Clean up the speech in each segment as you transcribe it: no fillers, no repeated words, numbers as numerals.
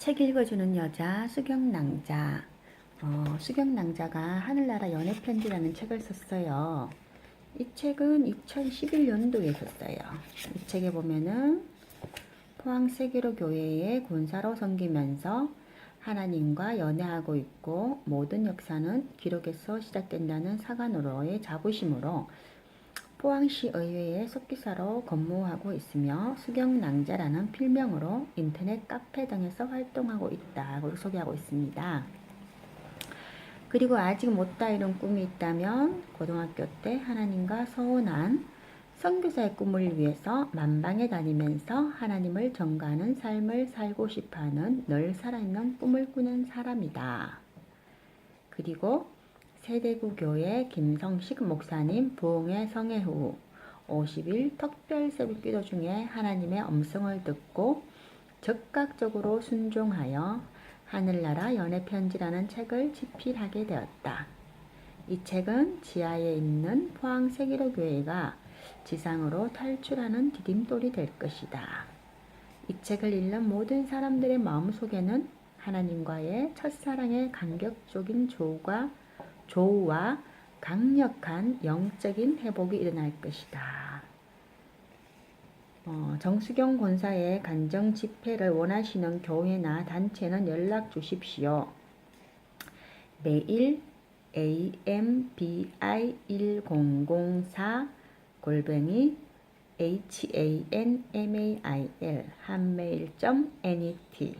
책 읽어주는 여자 수경낭자. 수경낭자가 하늘나라 연애편지라는 책을 썼어요. 이 책은 2011년도에 썼어요. 이 책에 보면은 포항 세계로 교회의 권사로 섬기면서 하나님과 연애하고 있고 모든 역사는 기록에서 시작된다는 사관으로의 자부심으로 포항시 의회의 속기사로 근무하고 있으며 수경낭자라는 필명으로 인터넷 카페 등에서 활동하고 있다고 소개하고 있습니다. 그리고 아직 못다 이룬 꿈이 있다면 고등학교 때 하나님과 서운한 선교사의 꿈을 위해서 만방에 다니면서 하나님을 전가하는 삶을 살고 싶어하는 늘 살아있는 꿈을 꾸는 사람이다. 그리고 세대구 교회 김성식 목사님 부흥의 성회 후 50일 특별 새벽기도 중에 하나님의 음성을 듣고 즉각적으로 순종하여 하늘나라 연애편지라는 책을 집필하게 되었다. 이 책은 지하에 있는 포항 세계로 교회가 지상으로 탈출하는 디딤돌이 될 것이다. 이 책을 읽는 모든 사람들의 마음속에는 하나님과의 첫사랑의 감격적인 조우와 강력한 영적인 회복이 일어날 것이다. 정수경 권사의 간정 집회를 원하시는 교회나 단체는 연락 주십시오. 메일 ambi1004 골뱅이 hanmail 한메일.net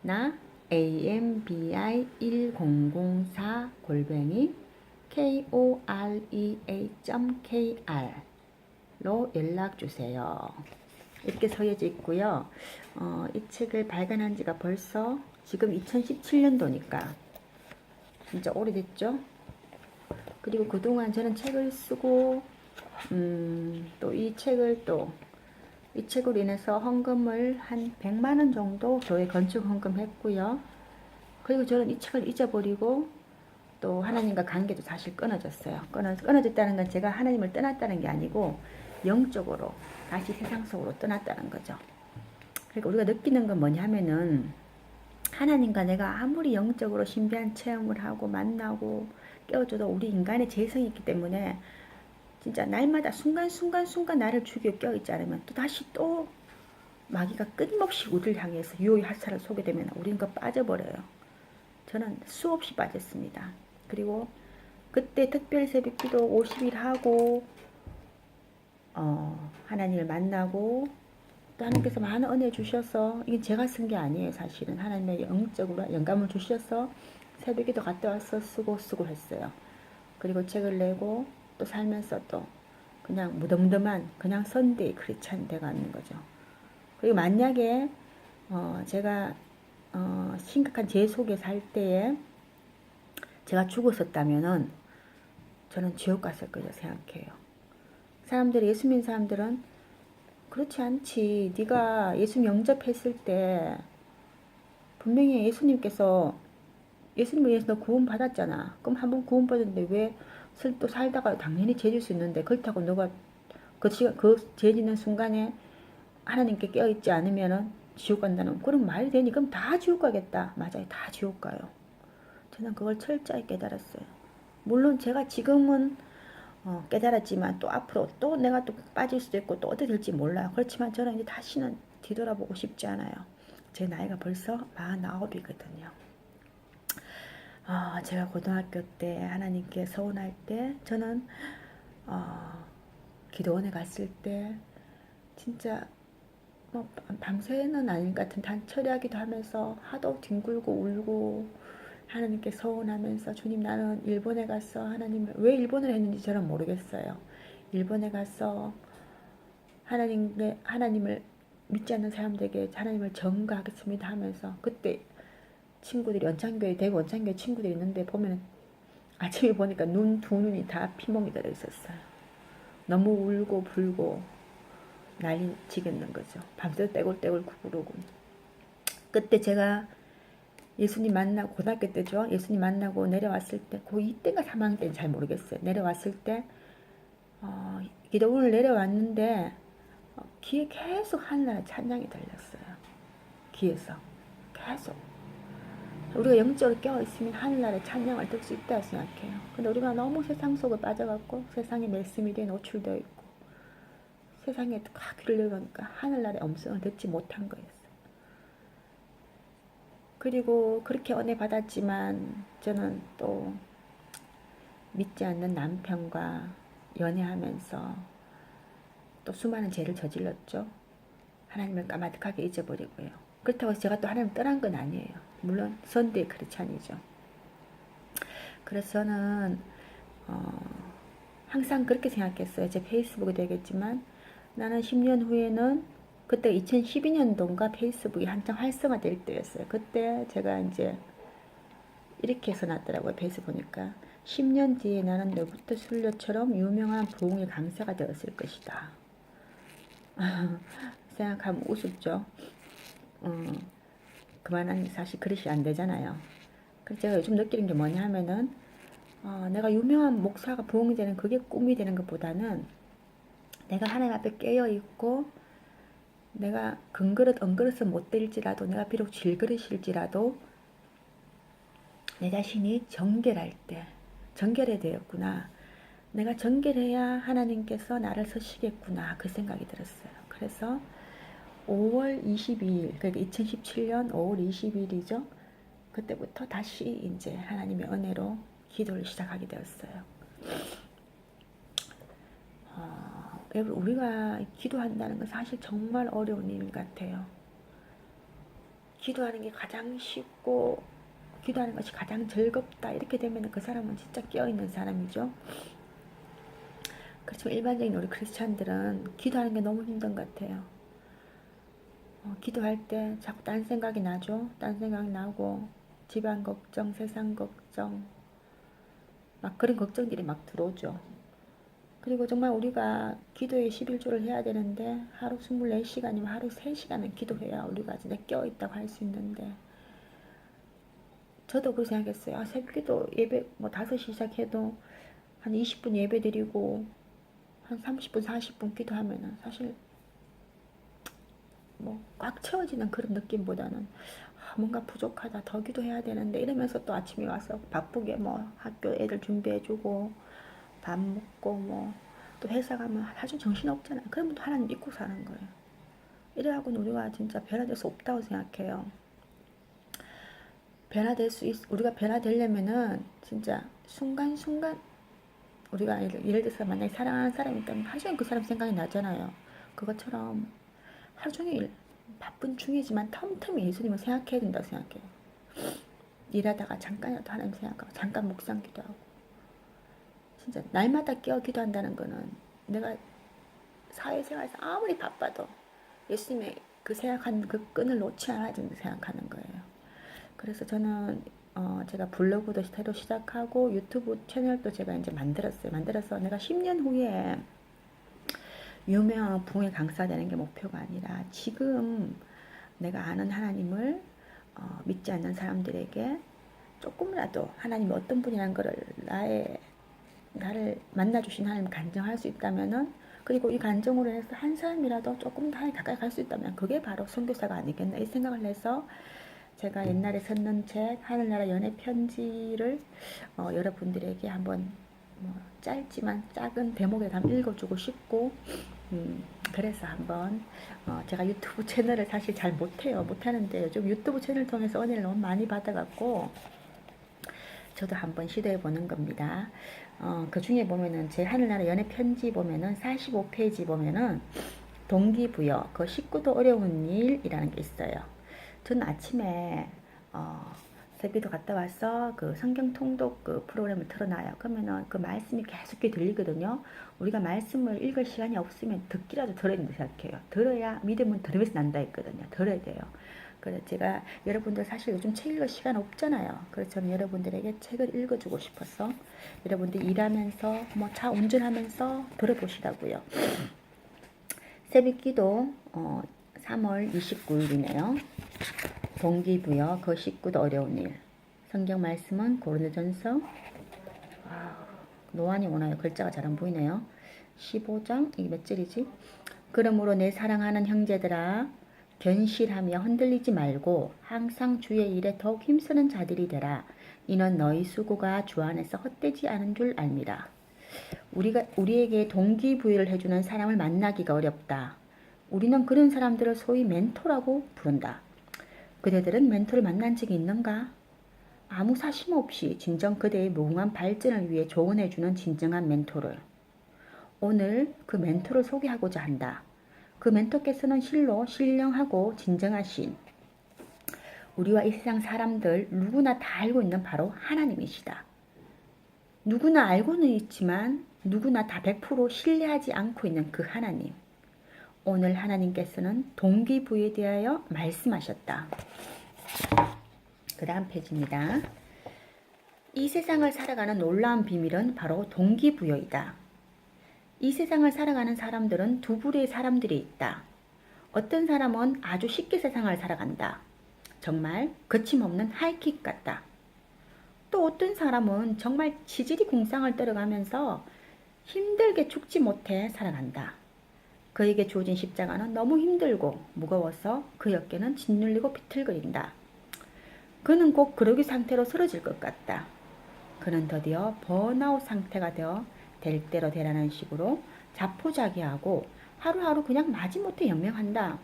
나 ambi1004 골뱅이 korea.kr 로 연락 주세요. 이렇게 서예져 있고요. 이 책을 발간한 지가 벌써 지금 2017년도니까 진짜 오래됐죠. 그리고 그동안 저는 책을 쓰고 또 이 책으로 인해서 헌금을 한 100만원 정도 교회 건축 헌금 했고요. 그리고 저는 이 책을 잊어버리고 또 하나님과 관계도 사실 끊어졌어요. 끊어졌다는 건 제가 하나님을 떠났다는 게 아니고 영적으로 다시 세상 속으로 떠났다는 거죠. 그러니까 우리가 느끼는 건 뭐냐면은 하나님과 내가 아무리 영적으로 신비한 체험을 하고 만나고 깨워줘도 우리 인간의 재성이 있기 때문에 진짜 날마다 순간순간 나를 죽여 껴있지 않으면 또 다시 또 마귀가 끊임없이 우리를 향해서 유혹의 화살을 쏘게 되면 우리는 그 빠져버려요. 저는 수없이 빠졌습니다. 그리고 그때 특별 새벽 기도 50일 하고 하나님을 만나고 또 하나님께서 많은 은혜 주셔서 이게 제가 쓴 게 아니에요. 사실은 하나님의 영적으로 영감을 주셔서 새벽 기도 갔다 와서 쓰고 했어요. 그리고 책을 내고 또 살면서 또 그냥 무덤덤한 그냥 선데이 크리스찬 돼가는 거죠. 그리고 만약에 제가 심각한 제 속에 살 때에 제가 죽었었다면은 저는 지옥 갔을 거라 생각해요. 사람들이 예수 믿는 사람들은 그렇지 않지. 네가 예수 영접했을 때 분명히 예수님께서 예수님을 위해서 너 구원 받았잖아. 그럼 한번 구원 받았는데 왜 또 살다가 당연히 죄 질 수 있는데 그렇다고 너가 그 죄 짓는 순간에 하나님께 깨어있지 않으면은 지옥 간다는 그런 말이 되니 그럼 다 지옥 가겠다. 맞아요. 다 지옥 가요. 저는 그걸 철저히 깨달았어요. 물론 제가 지금은 깨달았지만 또 앞으로 또 내가 또 빠질 수도 있고 또 어떻게 될지 몰라요. 그렇지만 저는 이제 다시는 뒤돌아보고 싶지 않아요. 제 나이가 벌써 49이거든요. 제가 고등학교 때 하나님께 서운할 때 저는 기도원에 갔을 때 진짜 뭐 밤새는 아닌 것 같은 단철이하기도 하면서 하도 뒹굴고 울고 하나님께 서운하면서 주님 나는 일본에 가서 하나님을 왜 일본을 했는지 저는 모르겠어요. 일본에 가서 하나님을 믿지 않는 사람들에게 하나님을 전가하겠습니다 하면서 그때 친구들이 대구 원창교회 친구들이 있는데 보면 아침에 보니까 두 눈이 다 피멍이 들어 있었어요. 너무 울고 불고 난리 치겠는 거죠. 밤새 떼굴떼굴 구부르고. 그때 제가 예수님 만나고 고등학교 때죠. 예수님 만나고 내려왔을 때 이때가 3학년 때는 잘 모르겠어요. 내려왔을 때 기도원을 내려왔는데 귀에 계속 하늘나라 찬양이 들렸어요. 귀에서 계속. 우리가 영적으로 깨어있으면 하늘나라의 찬양을 들 수 있다고 생각해요. 근데 우리가 너무 세상 속에 빠져갖고 세상의 말씀에 노출되어 있고 세상에 귀를 열어놓으니까 하늘나라의 음성을 듣지 못한 거였어요. 그리고 그렇게 은혜 받았지만 저는 또 믿지 않는 남편과 연애하면서 또 수많은 죄를 저질렀죠. 하나님을 까마득하게 잊어버리고요. 그렇다고 제가 또 하나님을 떠난 건 아니에요. 물론 선대 크리스찬이죠. 그래서 저는 항상 그렇게 생각했어요. 제 페이스북이 되겠지만 나는 10년 후에는 그때 2012년도인가 페이스북이 한창 활성화될 때였어요. 그때 제가 이제 이렇게 써놨더라고요. 페이스북 보니까 10년 뒤에 나는 너부터 술녀처럼 유명한 부흥의 강사가 되었을 것이다. 생각하면 우습죠. 그만한 사실 그릇이 안 되잖아요. 그래서 제가 요즘 느끼는 게 뭐냐 하면은 내가 유명한 목사가 부흥이 되는 그게 꿈이 되는 것보다는 내가 하나님 앞에 깨어있고 내가 금그릇 은그릇은 못 될지라도 내가 비록 질그릇일지라도 내 자신이 정결할 때 정결해야 되었구나. 내가 정결해야 하나님께서 나를 서시겠구나. 그 생각이 들었어요. 그래서 5월 22일 그러니까 2017년 5월 20일이죠. 그때부터 다시 이제 하나님의 은혜로 기도를 시작하게 되었어요. 여러분 우리가 기도한다는 건 사실 정말 어려운 일 같아요. 기도하는 게 가장 쉽고 기도하는 것이 가장 즐겁다 이렇게 되면 그 사람은 진짜 깨어있는 사람이죠. 그렇지만 일반적인 우리 크리스찬들은 기도하는 게 너무 힘든 것 같아요. 기도할 때 자꾸 딴 생각이 나죠. 딴 생각 나고 집안 걱정, 세상 걱정 막 그런 걱정들이 막 들어오죠. 그리고 정말 우리가 기도에 11조를 해야 되는데 하루 24시간이면 하루 3시간은 기도해야 우리가 진짜 깨어있다고 할 수 있는데 저도 그렇게 생각했어요. 새벽기도 예배 뭐 5시 시작해도 한 20분 예배 드리고 한 30분 40분 기도하면은 사실 뭐 꽉 채워지는 그런 느낌보다는 뭔가 부족하다 더 기도해야 되는데 이러면서 또 아침에 와서 바쁘게 뭐 학교 애들 준비해주고 밥 먹고 뭐 또 회사 가면 아주 정신없잖아요. 그러면 또 하나님 믿고 사는 거예요. 이래갖고는 우리가 진짜 변화될 수 없다고 생각해요. 우리가 변화되려면은 진짜 순간순간 우리가 예를 들어서 만약에 사랑하는 사람이 있다면 하루 종일 그 사람 생각이 나잖아요. 그것처럼 하루 종일 바쁜 중이지만 틈틈이 예수님을 생각해야 된다고 생각해요. 일하다가 잠깐이라도 하나님 생각하고 잠깐 묵상 기도하고 진짜 날마다 깨어 기도한다는 거는 내가 사회생활에서 아무리 바빠도 예수님의 그 생각하는 그 끈을 놓지 않아야 된다고 생각하는 거예요. 그래서 저는 제가 블로그도 새로 시작하고 유튜브 채널도 제가 이제 만들어서 내가 10년 후에 유명한 부흥의 강사 되는 게 목표가 아니라 지금 내가 아는 하나님을 믿지 않는 사람들에게 조금이라도 하나님이 어떤 분이라는 것을 나를 만나주신 하나님 간증할 수 있다면은 그리고 이 간증으로 해서 한 사람이라도 조금 더 가까이 갈 수 있다면 그게 바로 선교사가 아니겠나 이 생각을 해서 제가 옛날에 썼는 책 하늘나라 연애 편지를 여러분들에게 한번 짧지만 작은 대목에 담아 읽어주고 싶고 그래서 한번 제가 유튜브 채널을 사실 잘 못하는데 요즘 유튜브 채널 통해서 은혜를 너무 많이 받아갖고 저도 한번 시도해 보는 겁니다. 그 중에 보면은 제 하늘나라 연애 편지 보면은 45페이지 보면은 동기부여 그 식구도 어려운 일이라는 게 있어요. 저는 아침에 새벽기도 갔다 와서 그 성경 통독 그 프로그램을 틀어놔요. 그러면은 그 말씀이 계속 들리거든요. 우리가 말씀을 읽을 시간이 없으면 듣기라도 들어야 된다고 생각해요. 들어야 믿음은 들으면서 난다 했거든요. 들어야 돼요. 그래서 제가 여러분들 사실 요즘 책 읽을 시간 없잖아요. 그래서 저는 여러분들에게 책을 읽어주고 싶어서 여러분들 일하면서 뭐 차 운전하면서 들어보시라고요. 새벽기도 3월 29일이네요. 동기부여 그 식구도 어려운 일. 성경 말씀은 고린도전서 노안이 오나요? 글자가 잘 안 보이네요. 15장 이게 몇 절이지? 그러므로 내 사랑하는 형제들아 견실하며 흔들리지 말고 항상 주의 일에 더욱 힘쓰는 자들이 되라. 이는 너희 수고가 주 안에서 헛되지 않은 줄 알미라. 우리에게 동기부여를 해주는 사람을 만나기가 어렵다. 우리는 그런 사람들을 소위 멘토라고 부른다. 그대들은 멘토를 만난 적이 있는가? 아무 사심 없이 진정 그대의 무궁한 발전을 위해 조언해주는 진정한 멘토를. 오늘 그 멘토를 소개하고자 한다. 그 멘토께서는 실로 신령하고 진정하신 우리와 이 세상 사람들 누구나 다 알고 있는 바로 하나님이시다. 누구나 알고는 있지만 누구나 다 100% 신뢰하지 않고 있는 그 하나님. 오늘 하나님께서는 동기부여에 대하여 말씀하셨다. 그 다음 페이지입니다. 이 세상을 살아가는 놀라운 비밀은 바로 동기부여이다. 이 세상을 살아가는 사람들은 두 부류의 사람들이 있다. 어떤 사람은 아주 쉽게 세상을 살아간다. 정말 거침없는 하이킥 같다. 또 어떤 사람은 정말 지질이 궁상을 떨어가면서 힘들게 죽지 못해 살아간다. 그에게 주어진 십자가는 너무 힘들고 무거워서 그 어깨는 짓눌리고 비틀거린다. 그는 곧 그러기 상태로 쓰러질 것 같다. 그는 드디어 번아웃 상태가 되어 될 대로 되라는 식으로 자포자기하고 하루하루 그냥 마지못해 연명한다.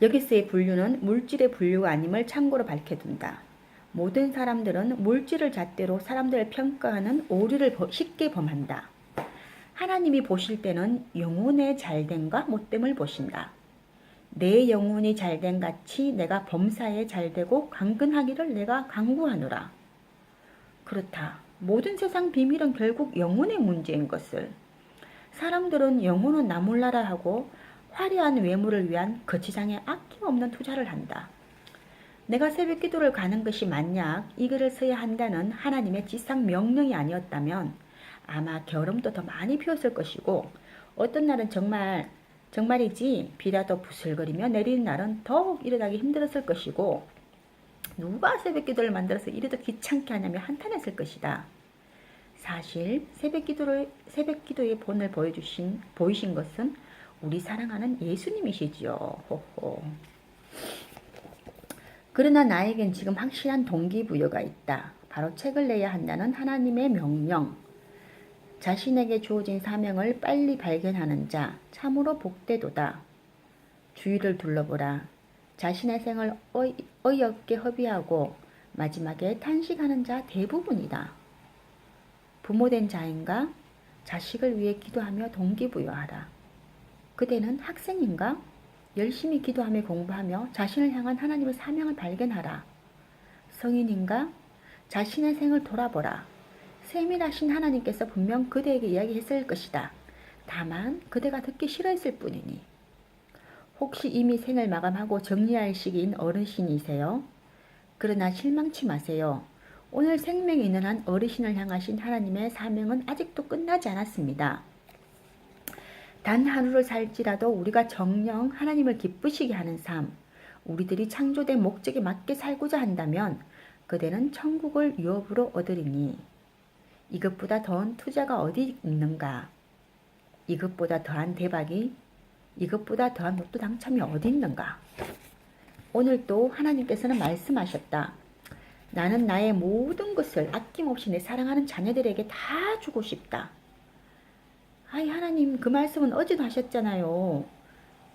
여기서의 분류는 물질의 분류가 아님을 참고로 밝혀둔다. 모든 사람들은 물질을 잣대로 사람들을 평가하는 오류를 쉽게 범한다. 하나님이 보실 때는 영혼의 잘됨과 못됨을 보신다. 내 영혼이 잘됨 같이 내가 범사에 잘되고 강건하기를 내가 간구하노라. 그렇다. 모든 세상 비밀은 결국 영혼의 문제인 것을. 사람들은 영혼은 나 몰라라 하고 화려한 외모를 위한 거치장에 아낌없는 투자를 한다. 내가 새벽 기도를 가는 것이 만약 이 글을 써야 한다는 하나님의 지상 명령이 아니었다면 아마 겨울음도 더 많이 피었을 것이고 어떤 날은 정말이지 비라도 부슬거리며 내리는 날은 더욱 일어나기 힘들었을 것이고 누가 새벽 기도를 만들어서 이래도 귀찮게 하냐며 한탄했을 것이다. 사실 새벽 기도의 본을 보이신 것은 우리 사랑하는 예수님이시지요. 호호. 그러나 나에겐 지금 확실한 동기부여가 있다. 바로 책을 내야 한다는 하나님의 명령. 자신에게 주어진 사명을 빨리 발견하는 자 참으로 복되도다. 주위를 둘러보라. 자신의 생을 어이없게 허비하고 마지막에 탄식하는 자 대부분이다. 부모된 자인가? 자식을 위해 기도하며 동기부여하라. 그대는 학생인가? 열심히 기도하며 공부하며 자신을 향한 하나님의 사명을 발견하라. 성인인가? 자신의 생을 돌아보라. 세밀하신 하나님께서 분명 그대에게 이야기했을 것이다. 다만 그대가 듣기 싫어했을 뿐이니. 혹시 이미 생을 마감하고 정리할 시기인 어르신이세요? 그러나 실망치 마세요. 오늘 생명이 있는 한 어르신을 향하신 하나님의 사명은 아직도 끝나지 않았습니다. 단 하루를 살지라도 우리가 정녕 하나님을 기쁘시게 하는 삶, 우리들이 창조된 목적에 맞게 살고자 한다면 그대는 천국을 유업으로 얻으리니 이것보다 더한 투자가 어디 있는가? 이것보다 더한 대박이, 이것보다 더한 로또 당첨이 어디 있는가? 오늘 또 하나님께서는 말씀하셨다. 나는 나의 모든 것을 아낌없이 내 사랑하는 자녀들에게 다 주고 싶다. 아이 하나님 그 말씀은 어제도 하셨잖아요.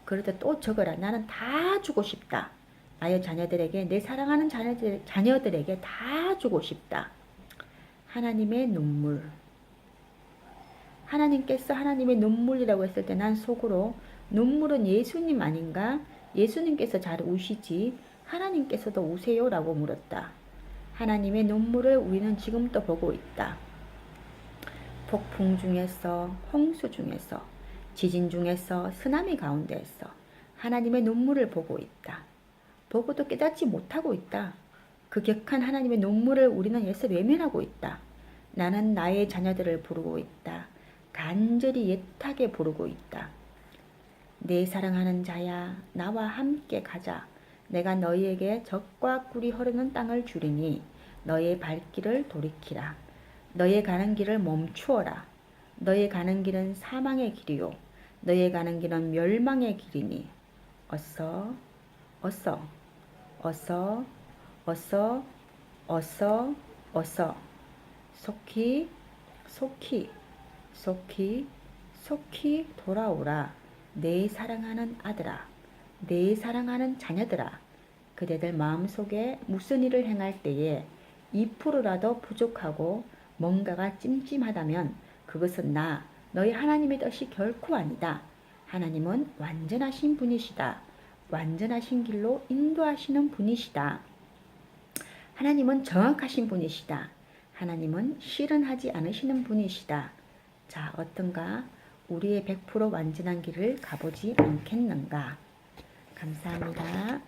그러다 또 적어라. 나는 다 주고 싶다. 나의 자녀들에게 내 사랑하는 자녀들에게 다 주고 싶다. 하나님의 눈물. 하나님께서 하나님의 눈물이라고 했을 때 난 속으로 눈물은 예수님 아닌가? 예수님께서 잘 우시지 하나님께서도 우세요라고 물었다. 하나님의 눈물을 우리는 지금도 보고 있다. 폭풍 중에서, 홍수 중에서, 지진 중에서, 쓰나미 가운데에서 하나님의 눈물을 보고 있다. 보고도 깨닫지 못하고 있다. 그 격한 하나님의 눈물을 우리는 애써 외면하고 있다. 나는 나의 자녀들을 부르고 있다. 간절히 애타게 부르고 있다. 내 사랑하는 자야, 나와 함께 가자. 내가 너희에게 젖과 꿀이 흐르는 땅을 주리니 너의 발길을 돌이키라. 너의 가는 길을 멈추어라. 너의 가는 길은 사망의 길이요 너의 가는 길은 멸망의 길이니 어서, 어서, 어서, 어서, 어서, 어서, 속히, 속히, 속히, 속히 돌아오라. 내 사랑하는 아들아, 내 사랑하는 자녀들아, 그대들 마음속에 무슨 일을 행할 때에 2%라도 부족하고 뭔가가 찜찜하다면 그것은 너희 하나님의 뜻이 결코 아니다. 하나님은 완전하신 분이시다. 완전하신 길로 인도하시는 분이시다. 하나님은 정확하신 분이시다. 하나님은 실현하지 않으시는 분이시다. 자, 어떤가? 우리의 100% 완전한 길을 가보지 않겠는가? 감사합니다.